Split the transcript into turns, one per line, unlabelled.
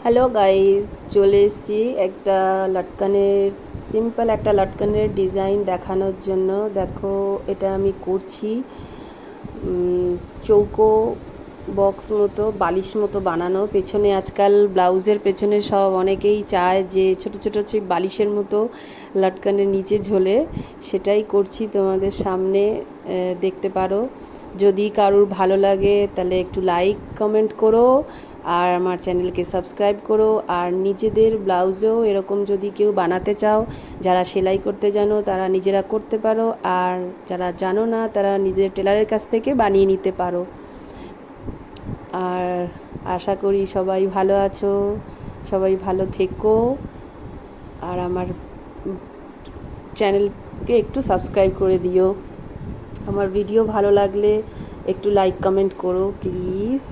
Hello guys, চলে এসেছি একটা লটকানের সিম্পল একটা লটকানের ডিজাইন দেখানোর জন্য। দেখো, এটা আমি করছি চৌকো বক্স মতো, বালিশ মতো বানানো। পেছনে আজকাল ব্লাউজের পেছনে সব অনেকেই চায় যে ছোট ছোট সেই বালিশের মতো লটকানের নিচে ঝোলে, সেটাই করছি তোমাদের সামনে। দেখতে পারো। যদি কারুর ভালো লাগে তাহলে একটু লাইক কমেন্ট করো, আর আমার চ্যানেলকে সাবস্ক্রাইব করো। আর নিজেদের ব্লাউজেও এরকম যদি কেউ বানাতে চাও, যারা সেলাই করতে জানো তারা নিজেরা করতে পারো, আর যারা জানো না তারা নিজের টেলারের কাছ থেকে বানিয়ে নিতে পারো। আর আশা করি সবাই ভালো আছো, সবাই ভালো থেকো। আর আমার চ্যানেলকে একটু সাবস্ক্রাইব করে দিও। আমার ভিডিও ভালো লাগলে একটু লাইক কমেন্ট করো প্লিজ।